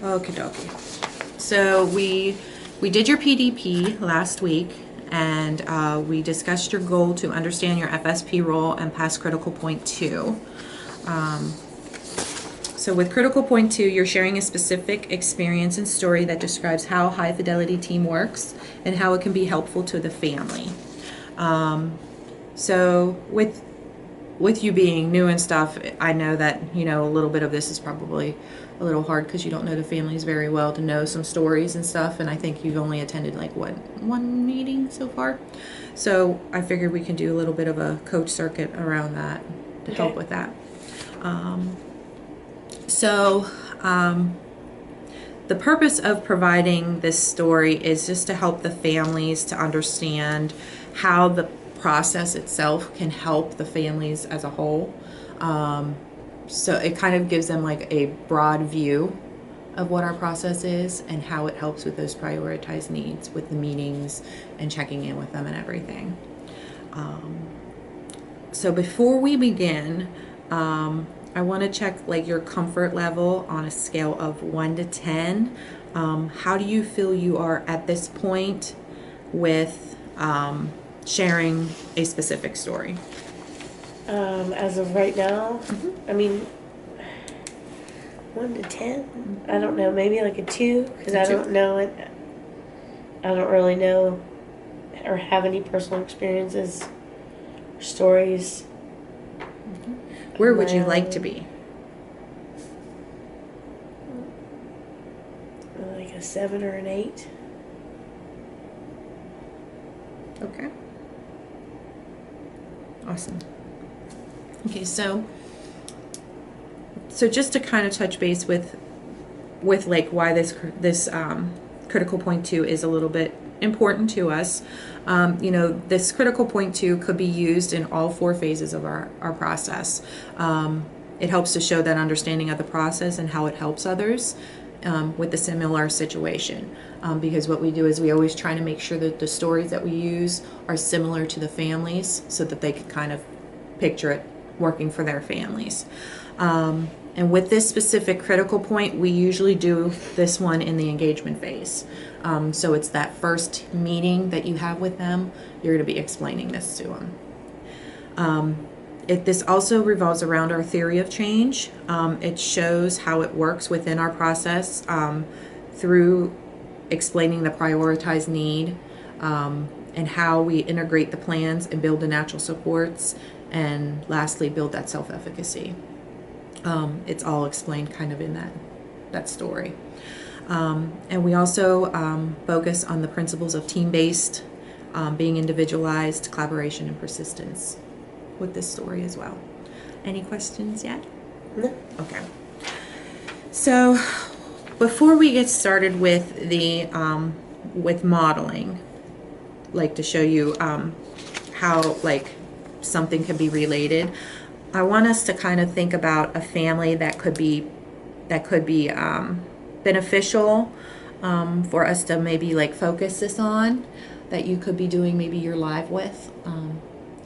Okie dokie. So we did your PDP last week, and we discussed your goal to understand your FSP role and pass critical point 2. So with critical point 2, you're sharing a specific experience and story that describes how high fidelity team works and how it can be helpful to the family. So with you being new and stuff, I know that, a little bit of this is probably a little hard because you don't know the families very well to know some stories and stuff. And I think you've only attended like one meeting so far. So I figured we can do a little bit of a coach circuit around that to help with that. The purpose of providing this story is just to help the families to understand how the process itself can help the families as a whole. So it kind of gives them like a broad view of what our process is and how it helps with those prioritized needs with the meetings and checking in with them and everything. So before we begin, I want to check like your comfort level on a scale of 1 to 10. How do you feel you are at this point with sharing a specific story? As of right now, I mean, 1 to 10. I don't know. Maybe like a 2 because I don't know it. I don't really know or have any personal experiences or stories. Where would you like to be? Like a 7 or an 8. Okay. Awesome. Okay, so just to kind of touch base with like why this critical point 2 is a little bit important to us. This critical point 2 could be used in all 4 phases of our process. It helps to show that understanding of the process and how it helps others with a similar situation. Because what we do is we always try to make sure that the stories that we use are similar to the families so that they can kind of picture it working for their families. And with this specific critical point, we usually do this one in the engagement phase. So it's that first meeting that you have with them, you're going to be explaining this to them. This also revolves around our theory of change. It shows how it works within our process through explaining the prioritized need and how we integrate the plans and build the natural supports, and lastly, build that self-efficacy. It's all explained kind of in that story. And we also focus on the principles of team-based, being individualized, collaboration, and persistence with this story as well. Any questions yet? No. Okay. So before we get started with the with modeling, like to show you how like something can be related, I want us to kind of think about a family that could be beneficial for us to maybe like focus this on, that you could be doing maybe your live with.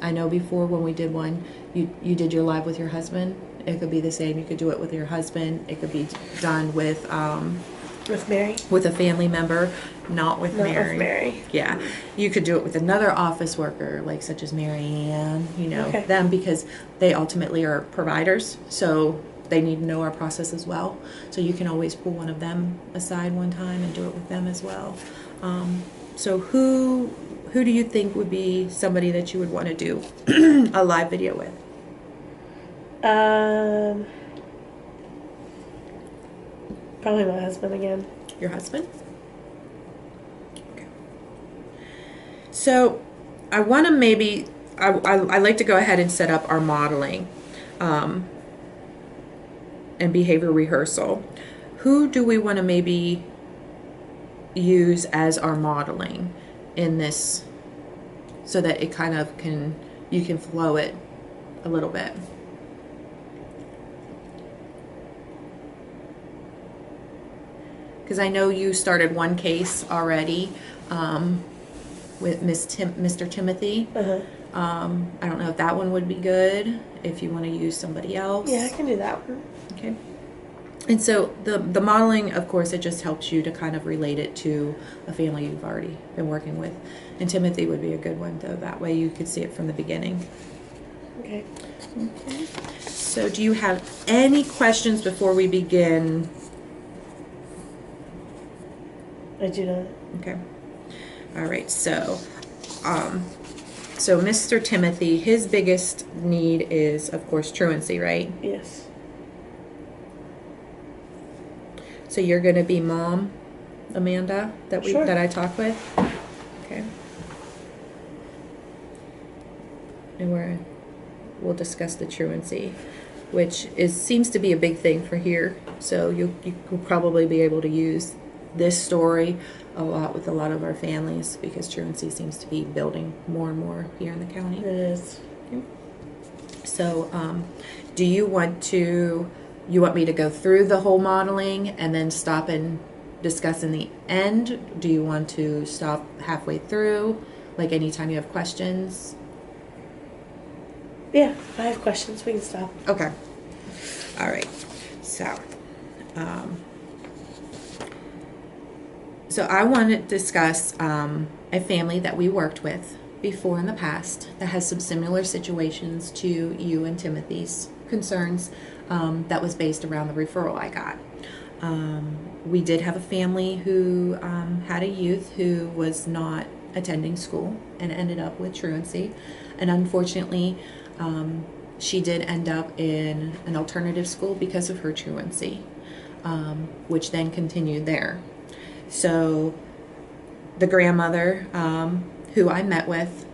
I know before when we did one, you did your live with your husband. It could be the same. You could do it with your husband. It could be done with Mary. With a family member, not with Mary. With Mary. Yeah, you could do it with another office worker, like such as Mary Ann. Them, because they ultimately are providers, so they need to know our process as well. So you can always pull one of them aside one time and do it with them as well. So who do you think would be somebody that you would want to do a live video with? Probably my husband again. Your husband? Okay. So I want to maybe, I like to go ahead and set up our modeling and behavior rehearsal. Who do we want to maybe use as our modeling in this so that it kind of you can flow it a little bit? Because I know you started one case already with Mr. Timothy. I don't know if that one would be good, if you want to use somebody else. Yeah, I can do that one. Okay. And so the modeling, of course, it just helps you to kind of relate it to a family you've already been working with. And Timothy would be a good one, though. That way you could see it from the beginning. Okay. Okay. So do you have any questions before we begin? I do not. Okay. All right. So Mr. Timothy, his biggest need is, of course, truancy, right? Yes. So you're going to be mom, Amanda, Sure. that I talked with? Okay. And we'll discuss the truancy, which seems to be a big thing for here. So you will probably be able to use this story a lot with a lot of our families, because truancy seems to be building more and more here in the county. It is. So do you want me to go through the whole modeling and then stop and discuss in the end? Do you want to stop halfway through, like anytime you have questions? Yeah, if I have questions, we can stop. Okay. All right. So I want to discuss a family that we worked with before in the past that has some similar situations to you and Timothy's concerns, that was based around the referral I got. We did have a family who had a youth who was not attending school and ended up with truancy. And unfortunately, she did end up in an alternative school because of her truancy, which then continued there. So the grandmother who I met with,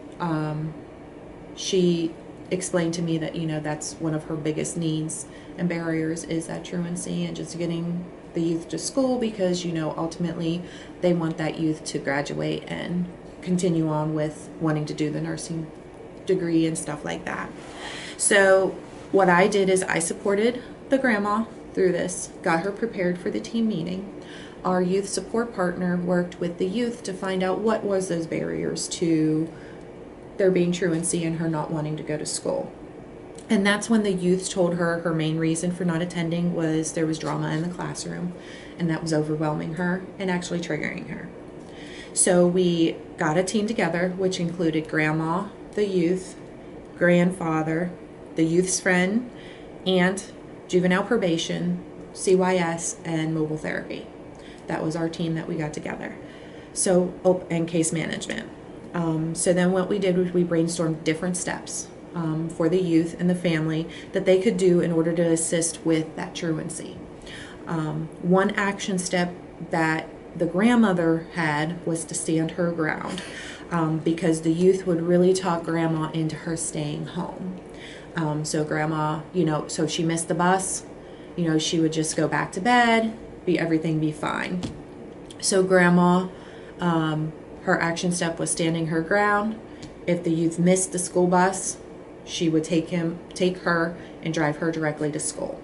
she explained to me that, that's one of her biggest needs and barriers is that truancy and just getting the youth to school, because, ultimately they want that youth to graduate and continue on with wanting to do the nursing degree and stuff like that. So what I did is I supported the grandma through this, got her prepared for the team meeting. Our youth support partner worked with the youth to find out what was those barriers to there being truancy and her not wanting to go to school. And that's when the youth told her her main reason for not attending was there was drama in the classroom, and that was overwhelming her and actually triggering her. So we got a team together, which included grandma, the youth, grandfather, the youth's friend, and juvenile probation, CYS, and mobile therapy. That was our team that we got together. So, and case management. So then what we did was we brainstormed different steps for the youth and the family that they could do in order to assist with that truancy. One action step that the grandmother had was to stand her ground, because the youth would really talk grandma into her staying home. So grandma, so if she missed the bus, she would just go back to bed, everything be fine. So grandma, her action step was standing her ground. If the youth missed the school bus, she would take her and drive her directly to school.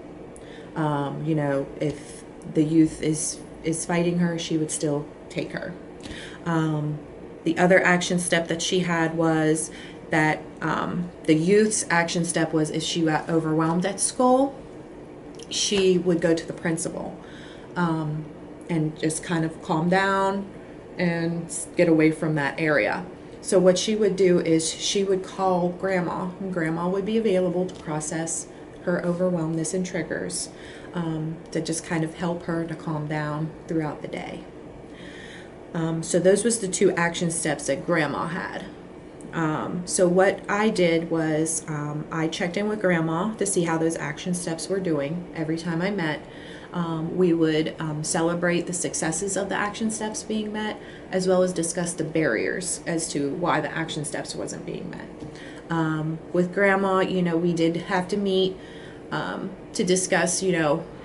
If the youth is fighting her, she would still take her. The other action step that she had was that the youth's action step was if she got overwhelmed at school, she would go to the principal and just kind of calm down and get away from that area. So what she would do is she would call grandma, and grandma would be available to process her overwhelmness and triggers, to just kind of help her to calm down throughout the day. So those was the two action steps that grandma had. So what I did was I checked in with grandma to see how those action steps were doing. Every time I met, we would celebrate the successes of the action steps being met, as well as discuss the barriers as to why the action steps wasn't being met. With grandma, we did have to meet to discuss,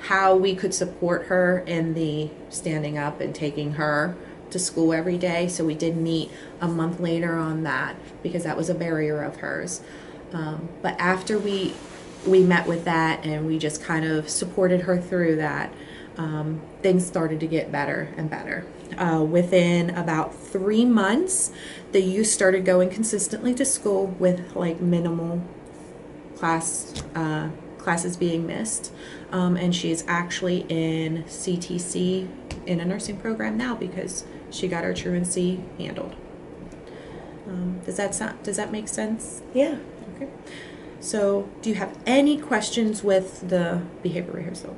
how we could support her in the standing up and taking her to school every day. So we did meet a month later on that, because that was a barrier of hers. But after we met with that and we just kind of supported her through that, things started to get better and better. Within about 3 months, the youth started going consistently to school with like minimal class classes being missed. And she is actually in CTC in a nursing program now because she got her truancy handled. Does that make sense? Yeah. Okay. So, do you have any questions with the behavior rehearsal?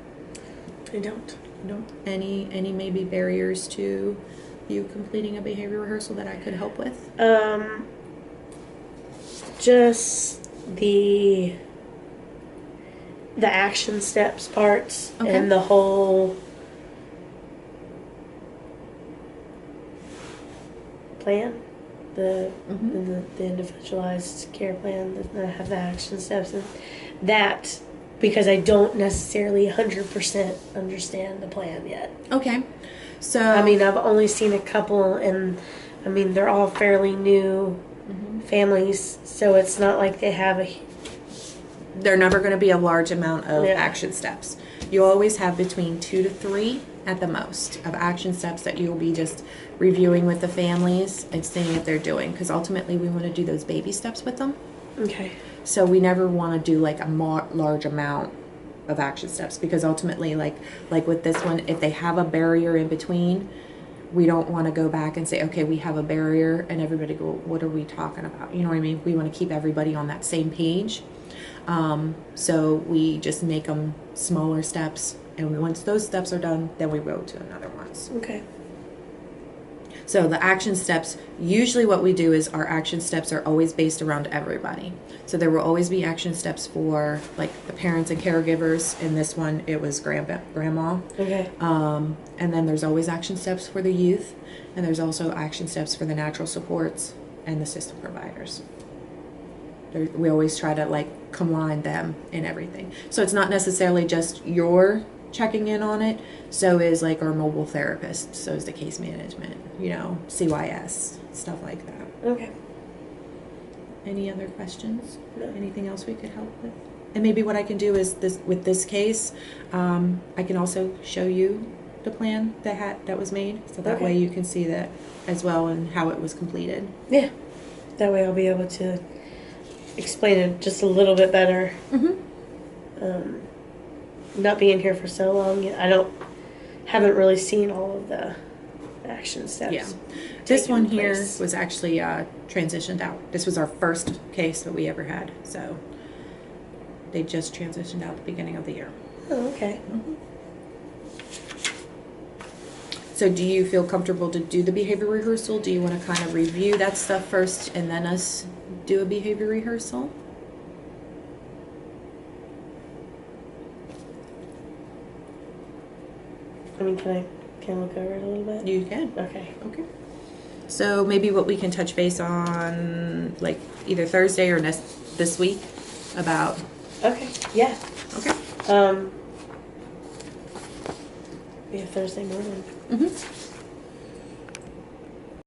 I don't. No. Any maybe barriers to you completing a behavior rehearsal that I could help with? Just the action steps parts Okay. and the whole plan, the individualized care plan that have the action steps, and that because I don't necessarily 100% understand the plan yet. Okay. So I mean, I've only seen a couple, and I mean they're all fairly new families, so it's not like they have they're never going to be a large amount of Yeah. action steps. You always have between 2 to 3 at the most of action steps that you'll be just reviewing with the families and seeing if they're doing, because ultimately we want to do those baby steps with them. Okay. So we never want to do like a large amount of action steps, because ultimately like with this one, if they have a barrier in between, we don't want to go back and say, okay, we have a barrier, and everybody go, what are we talking about? You know what I mean? We want to keep everybody on that same page. So we just make them smaller steps, and once those steps are done, then we go to another ones. Okay. So the action steps, usually what we do is our action steps are always based around everybody. So there will always be action steps for like the parents and caregivers. In this one, it was grandma. Okay. And then there's always action steps for the youth, and there's also action steps for the natural supports and the system providers. We always try to like combine them in everything. So it's not necessarily just your checking in on it. So is like our mobile therapist. So is the case management, CYS, stuff like that. Okay. Any other questions? No. Anything else we could help with? And maybe what I can do is with this case, I can also show you the plan that was made, so that Okay. way you can see that as well and how it was completed. Yeah. That way I'll be able to explain it just a little bit better. Mm-hmm. Not being here for so long, haven't really seen all of the action steps. Yeah. This taking one here place. was actually transitioned out. This was our first case that we ever had, so they just transitioned out at the beginning of the year. Oh, okay. So do you feel comfortable to do the behavior rehearsal? Do you want to kind of review that stuff first and then us do a behavior rehearsal? I mean, can I look over it a little bit? You can. Okay. Okay. So maybe what we can touch base on, like either Thursday or this week, about. Okay. Yeah. Okay. Yeah, Thursday morning. Mm-hmm.